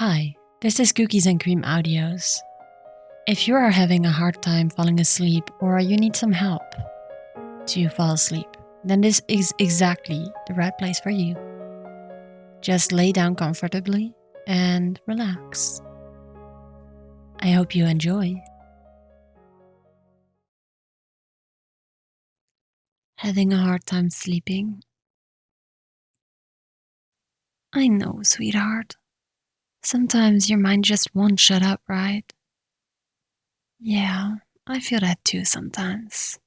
Hi, this is Cookies and Cream Audios. If you are having a hard time falling asleep or you need some help to fall asleep, then this is exactly the right place for you. Just lay down comfortably and relax. I hope you enjoy. Having a hard time sleeping? I know, sweetheart. Sometimes your mind just won't shut up, right? Yeah, I feel that too sometimes.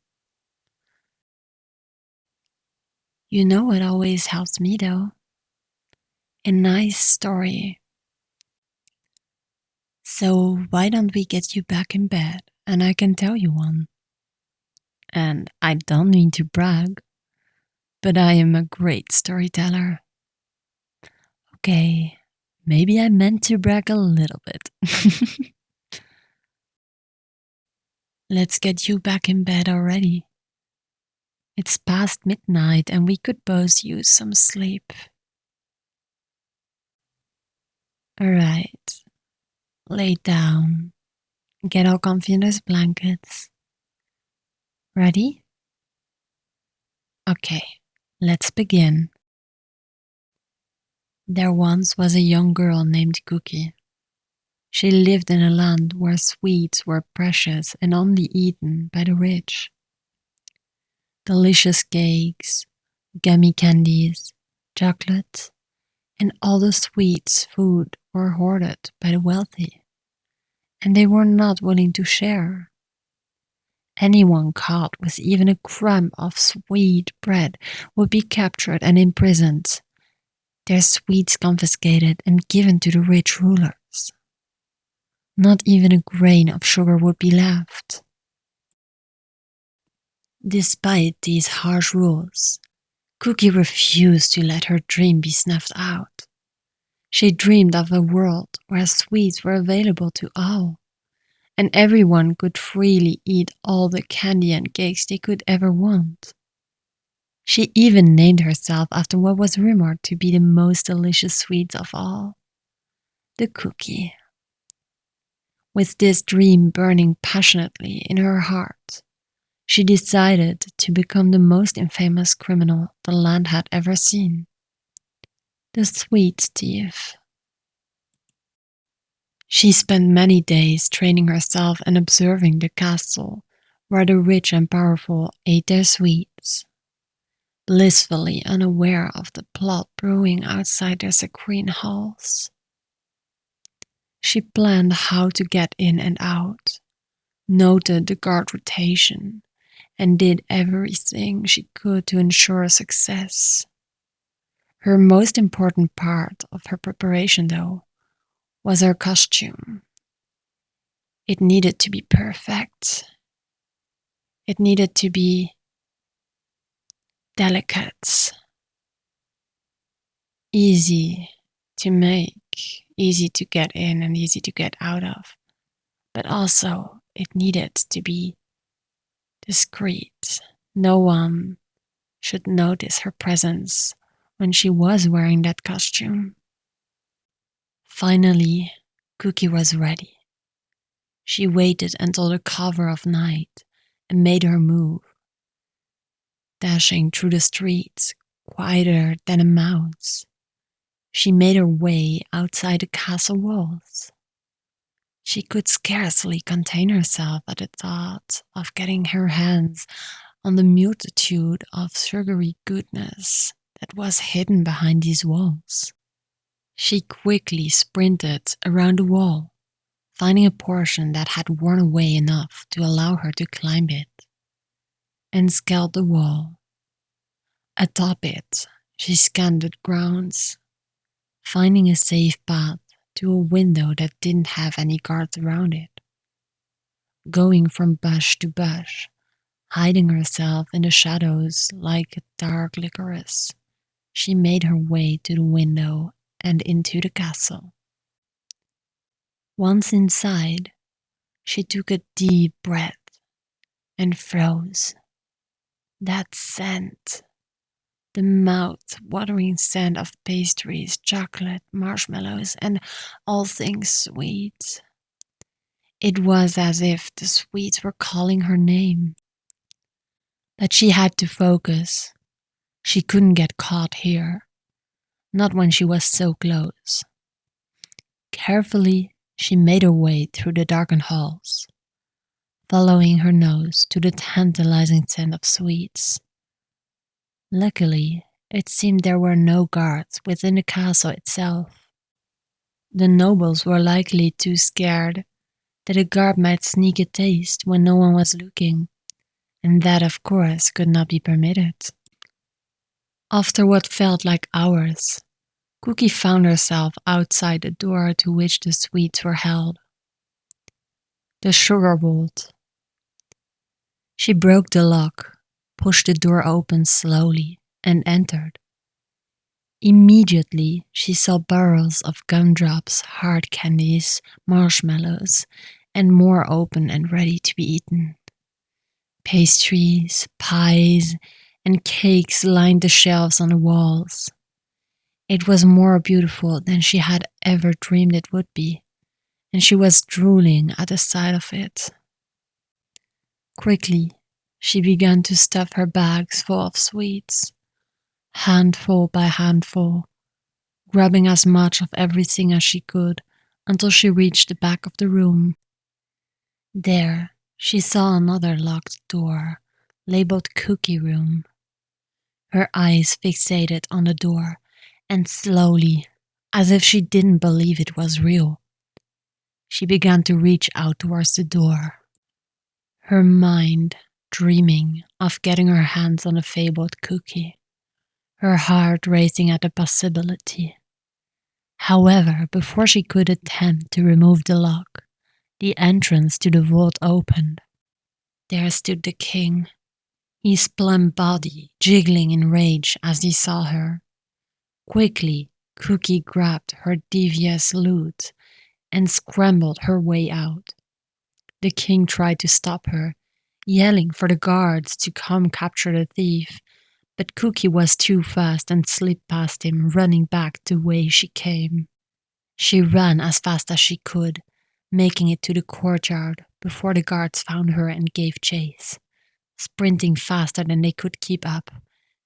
You know what always helps me though? A nice story. So why don't we get you back in bed and I can tell you one? And I don't mean to brag, but I am a great storyteller. Okay, maybe I meant to brag a little bit. Let's get you back in bed already. It's past midnight and we could both use some sleep. Alright, lay down. Get all comfy in those blankets. Ready? Okay, let's begin. There once was a young girl named Cookie. She lived in a land where sweets were precious and only eaten by the rich. Delicious cakes, gummy candies, chocolates, and all the sweets food were hoarded by the wealthy, and they were not willing to share. Anyone caught with even a crumb of sweet bread would be captured and imprisoned, their sweets confiscated and given to the rich rulers. Not even a grain of sugar would be left. Despite these harsh rules, Cookie refused to let her dream be snuffed out. She dreamed of a world where sweets were available to all, and everyone could freely eat all the candy and cakes they could ever want. She even named herself after what was rumored to be the most delicious sweets of all, the cookie. With this dream burning passionately in her heart, she decided to become the most infamous criminal the land had ever seen, the sweet thief. She spent many days training herself and observing the castle where the rich and powerful ate their sweets, blissfully unaware of the plot brewing outside their serene halls. She planned how to get in and out, noted the guard rotation, and did everything she could to ensure success. Her most important part of her preparation, though, was her costume. It needed to be perfect. It needed to be delicate, easy to make, easy to get in and easy to get out of. But also, it needed to be discreet. No one should notice her presence when she was wearing that costume. Finally, Cookie was ready. She waited until the cover of night and made her move, dashing through the streets, quieter than a mouse. She made her way outside the castle walls. She could scarcely contain herself at the thought of getting her hands on the multitude of sugary goodness that was hidden behind these walls. She quickly sprinted around the wall, finding a portion that had worn away enough to allow her to climb it, and scaled the wall. Atop it, she scanned the grounds, finding a safe path to a window that didn't have any guards around it. Going from bush to bush, hiding herself in the shadows like a dark licorice, she made her way to the window and into the castle. Once inside, she took a deep breath and froze. That scent, The mouth-watering scent of pastries, chocolate, marshmallows, and all things sweet. It was as if the sweets were calling her name. But she had to focus. She couldn't get caught here, not when she was so close. Carefully, she made her way through the darkened halls, following her nose to the tantalizing scent of sweets. Luckily, it seemed there were no guards within the castle itself. The nobles were likely too scared that a guard might sneak a taste when no one was looking, and that, of course, could not be permitted. After what felt like hours, Cookie found herself outside the door to which the sweets were held. The sugar vault. She broke the lock, pushed the door open slowly, and entered. Immediately, she saw barrels of gumdrops, hard candies, marshmallows, and more open and ready to be eaten. Pastries, pies, and cakes lined the shelves on the walls. It was more beautiful than she had ever dreamed it would be, and she was drooling at the sight of it. Quickly, she began to stuff her bags full of sweets, handful by handful, grabbing as much of everything as she could until she reached the back of the room. There, she saw another locked door, labeled Cookie Room. Her eyes fixated on the door, and slowly, as if she didn't believe it was real, she began to reach out towards the door, her mind dreaming of getting her hands on a fabled cookie, her heart racing at the possibility. However, before she could attempt to remove the lock, the entrance to the vault opened. There stood the king, his plump body jiggling in rage as he saw her. Quickly, Cookie grabbed her devious loot and scrambled her way out. The king tried to stop her, yelling for the guards to come capture the thief, but Cookie was too fast and slipped past him, running back the way she came. She ran as fast as she could, making it to the courtyard before the guards found her and gave chase. Sprinting faster than they could keep up,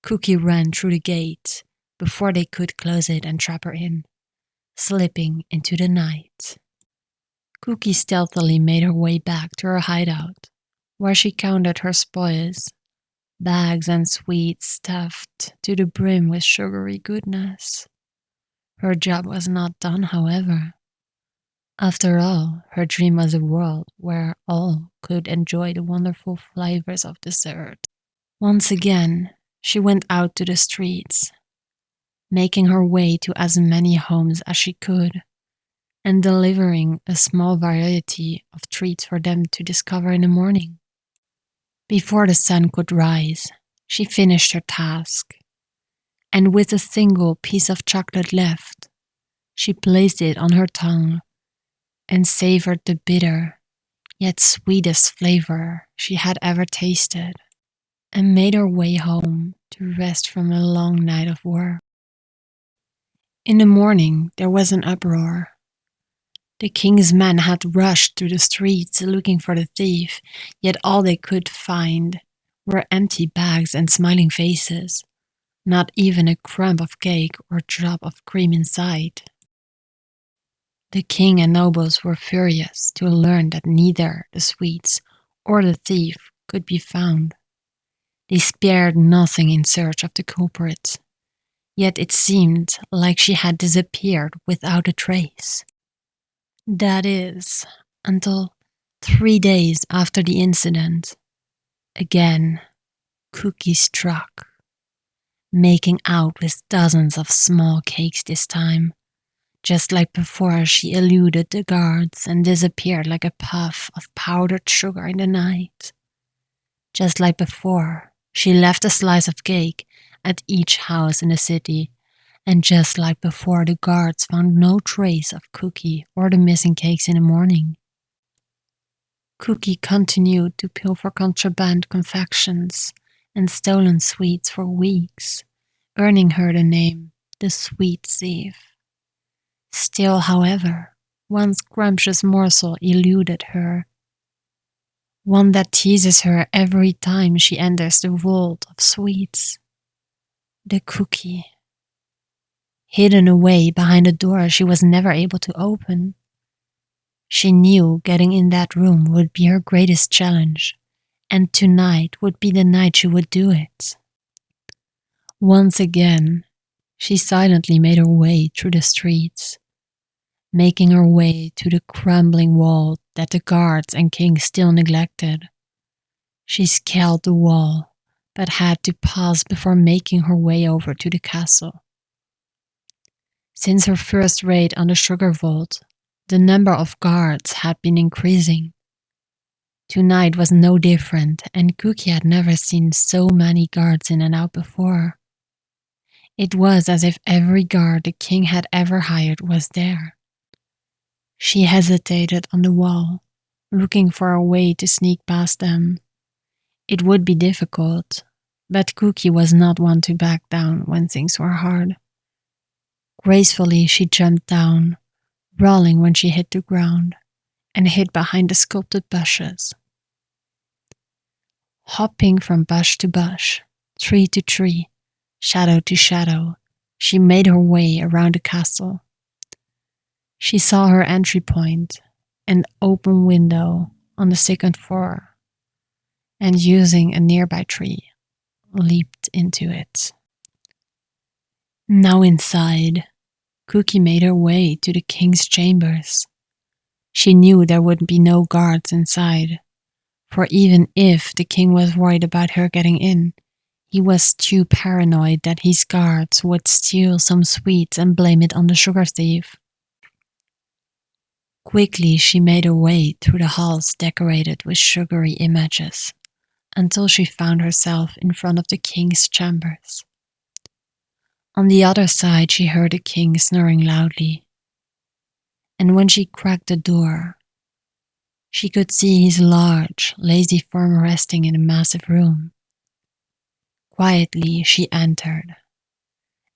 Cookie ran through the gate before they could close it and trap her in, slipping into the night. Cookie stealthily made her way back to her hideout, where she counted her spoils, bags and sweets stuffed to the brim with sugary goodness. Her job was not done, however. After all, her dream was a world where all could enjoy the wonderful flavors of dessert. Once again, she went out to the streets, making her way to as many homes as she could, and delivering a small variety of treats for them to discover in the morning. Before the sun could rise, she finished her task, and with a single piece of chocolate left, she placed it on her tongue and savored the bitter, yet sweetest flavor she had ever tasted, and made her way home to rest from a long night of work. In the morning, there was an uproar. The king's men had rushed through the streets looking for the thief, yet all they could find were empty bags and smiling faces, not even a crumb of cake or drop of cream inside. The king and nobles were furious to learn that neither the sweets or the thief could be found. They spared nothing in search of the culprit, yet it seemed like she had disappeared without a trace. That is, until 3 days after the incident, again, Cookie struck, making out with dozens of small cakes this time. Just like before, she eluded the guards and disappeared like a puff of powdered sugar in the night. Just like before, she left a slice of cake at each house in the city, and just like before, the guards found no trace of Cookie or the missing cakes in the morning. Cookie continued to pilfer contraband confections and stolen sweets for weeks, earning her the name the Sweet Thief. Still, however, one scrumptious morsel eluded her, one that teases her every time she enters the vault of sweets. The cookie. Hidden away behind a door she was never able to open. She knew getting in that room would be her greatest challenge, and tonight would be the night she would do it. Once again, she silently made her way through the streets, making her way to the crumbling wall that the guards and king still neglected. She scaled the wall, but had to pause before making her way over to the castle. Since her first raid on the sugar vault, the number of guards had been increasing. Tonight was no different, and Cookie had never seen so many guards in and out before. It was as if every guard the king had ever hired was there. She hesitated on the wall, looking for a way to sneak past them. It would be difficult, but Cookie was not one to back down when things were hard. Gracefully she jumped down, rolling when she hit the ground, and hid behind the sculpted bushes. Hopping from bush to bush, tree to tree, shadow to shadow, she made her way around the castle. She saw her entry point, an open window on the second floor, and using a nearby tree, leaped into it. Now inside, Cookie made her way to the king's chambers. She knew there would be no guards inside, for even if the king was worried about her getting in, he was too paranoid that his guards would steal some sweets and blame it on the sugar thief. Quickly she made her way through the halls decorated with sugary images, until she found herself in front of the king's chambers. On the other side she heard the king snoring loudly, and when she cracked the door, she could see his large, lazy form resting in a massive room. Quietly she entered,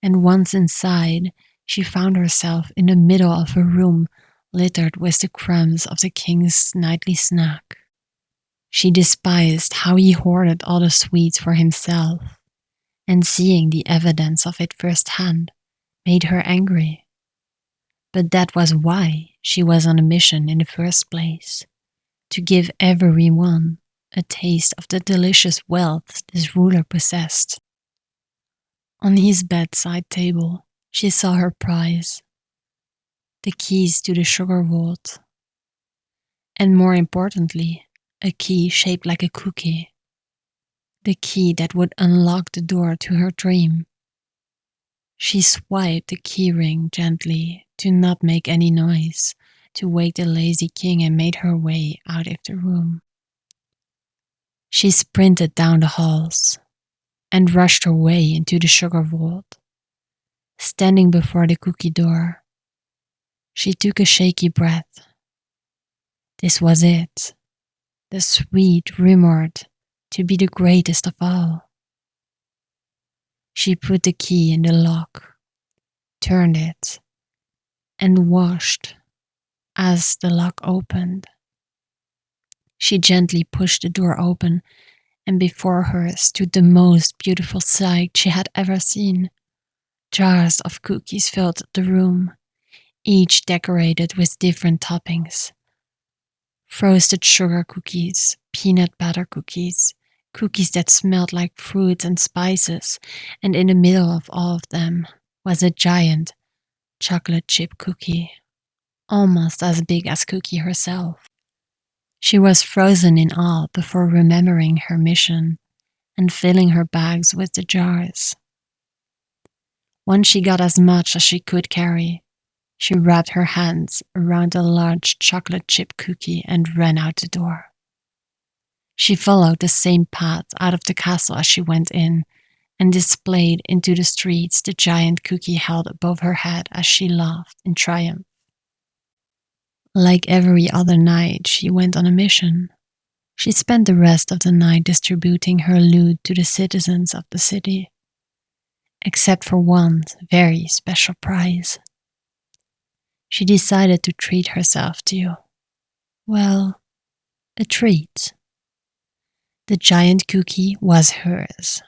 and once inside, she found herself in the middle of a room littered with the crumbs of the king's nightly snack. She despised how he hoarded all the sweets for himself, and seeing the evidence of it firsthand made her angry. But that was why she was on a mission in the first place, to give everyone a taste of the delicious wealth this ruler possessed. On his bedside table, she saw her prize, the keys to the sugar vault, and more importantly, a key shaped like a cookie, the key that would unlock the door to her dream. She swiped the key ring gently to not make any noise, to wake the lazy king, and made her way out of the room. She sprinted down the halls and rushed her way into the sugar vault. Standing before the cookie door, she took a shaky breath. This was it, the sweet rumored to be the greatest of all. She put the key in the lock, turned it, and watched as the lock opened. She gently pushed the door open, and before her stood the most beautiful sight she had ever seen. Jars of cookies filled the room, each decorated with different toppings. Frosted sugar cookies, peanut butter cookies, cookies that smelled like fruits and spices, and in the middle of all of them was a giant chocolate chip cookie, almost as big as Cookie herself. She was frozen in awe before remembering her mission and filling her bags with the jars. Once she got as much as she could carry, she wrapped her hands around a large chocolate chip cookie and ran out the door. She followed the same path out of the castle as she went in, and displayed into the streets the giant cookie held above her head as she laughed in triumph. Like every other night, she went on a mission. She spent the rest of the night distributing her loot to the citizens of the city. except for one very special prize. She decided to treat herself to, well, a treat. The giant cookie was hers,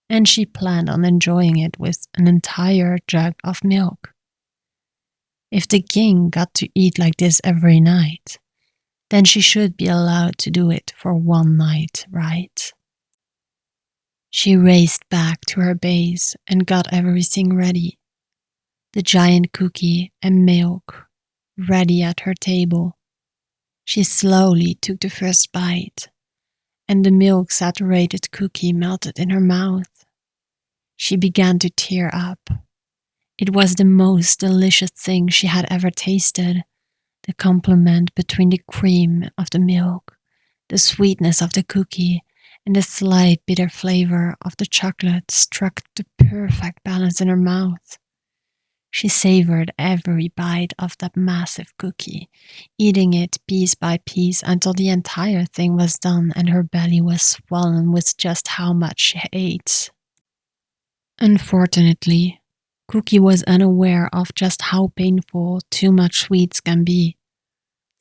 and she planned on enjoying it with an entire jug of milk. If the king got to eat like this every night, then she should be allowed to do it for one night, right? She raced back to her base and got everything ready. The giant cookie and milk ready at her table. She slowly took the first bite, and the milk-saturated cookie melted in her mouth. She began to tear up. It was the most delicious thing she had ever tasted. The complement between the cream of the milk, the sweetness of the cookie, and the slight bitter flavor of the chocolate struck the perfect balance in her mouth. She savored every bite of that massive cookie, eating it piece by piece until the entire thing was done and her belly was swollen with just how much she ate. Unfortunately, Cookie was unaware of just how painful too much sweets can be.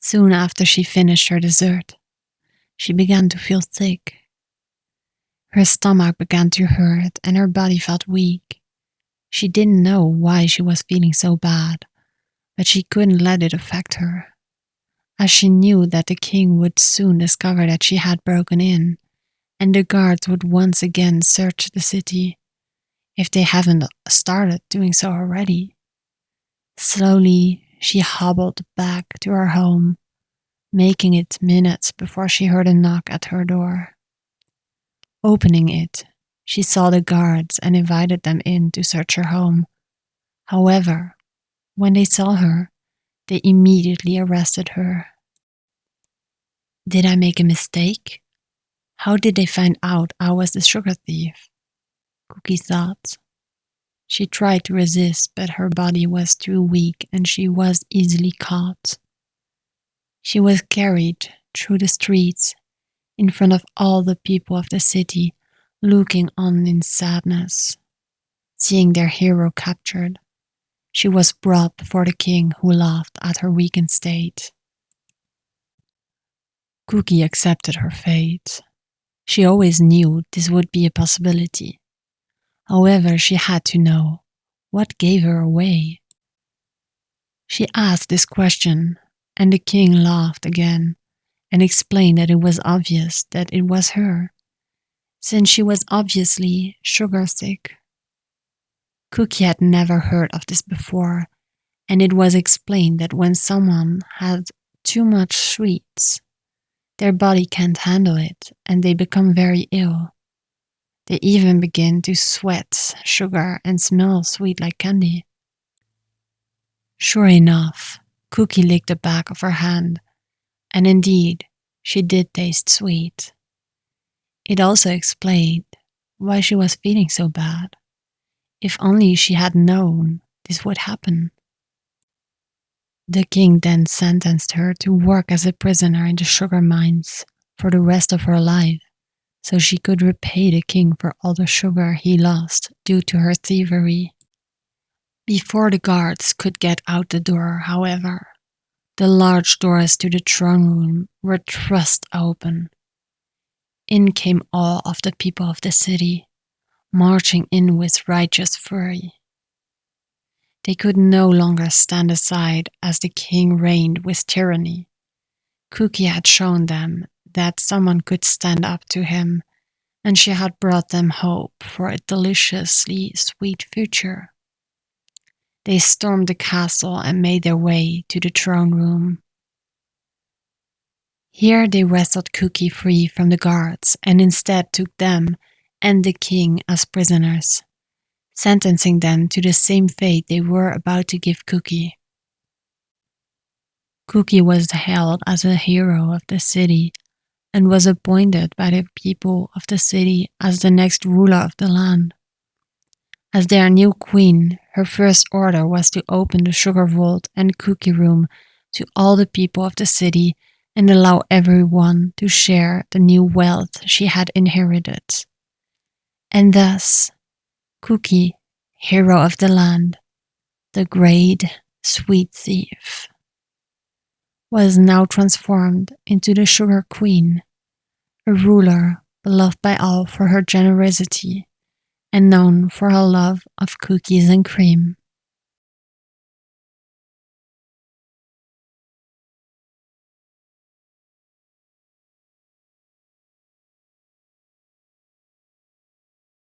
Soon after she finished her dessert, she began to feel sick. Her stomach began to hurt and her body felt weak. She didn't know why she was feeling so bad, but she couldn't let it affect her, as she knew that the king would soon discover that she had broken in, and the guards would once again search the city, if they haven't started doing so already. Slowly, she hobbled back to her home, making it minutes before she heard a knock at her door. Opening it, she saw the guards and invited them in to search her home. However, when they saw her, they immediately arrested her. Did I make a mistake? How did they find out I was the sugar thief? Cookie thought. She tried to resist, but her body was too weak and she was easily caught. She was carried through the streets in front of all the people of the city, looking on in sadness. Seeing their hero captured, she was brought before the king, who laughed at her weakened state. Cookie accepted her fate. She always knew this would be a possibility. However, she had to know what gave her away. She asked this question, and the king laughed again and explained that it was obvious that it was her, since she was obviously sugar sick. Cookie had never heard of this before, and it was explained that when someone has too much sweets, their body can't handle it and they become very ill. They even begin to sweat sugar and smell sweet like candy. Sure enough, Cookie licked the back of her hand, and indeed, she did taste sweet. It also explained why she was feeling so bad. If only she had known this would happen. The king then sentenced her to work as a prisoner in the sugar mines for the rest of her life, so she could repay the king for all the sugar he lost due to her thievery. Before the guards could get out the door, however, the large doors to the throne room were thrust open. In came all of the people of the city, marching in with righteous fury. They could no longer stand aside as the king reigned with tyranny. Cookie had shown them that someone could stand up to him, and she had brought them hope for a deliciously sweet future. They stormed the castle and made their way to the throne room. Here they wrestled Cookie free from the guards and instead took them and the king as prisoners, sentencing them to the same fate they were about to give Cookie. Cookie was hailed as a hero of the city and was appointed by the people of the city as the next ruler of the land. As their new queen, her first order was to open the sugar vault and cookie room to all the people of the city and allow everyone to share the new wealth she had inherited. And thus, Cookie, hero of the land, the great sweet thief, was now transformed into the Sugar Queen, a ruler beloved by all for her generosity and known for her love of cookies and cream.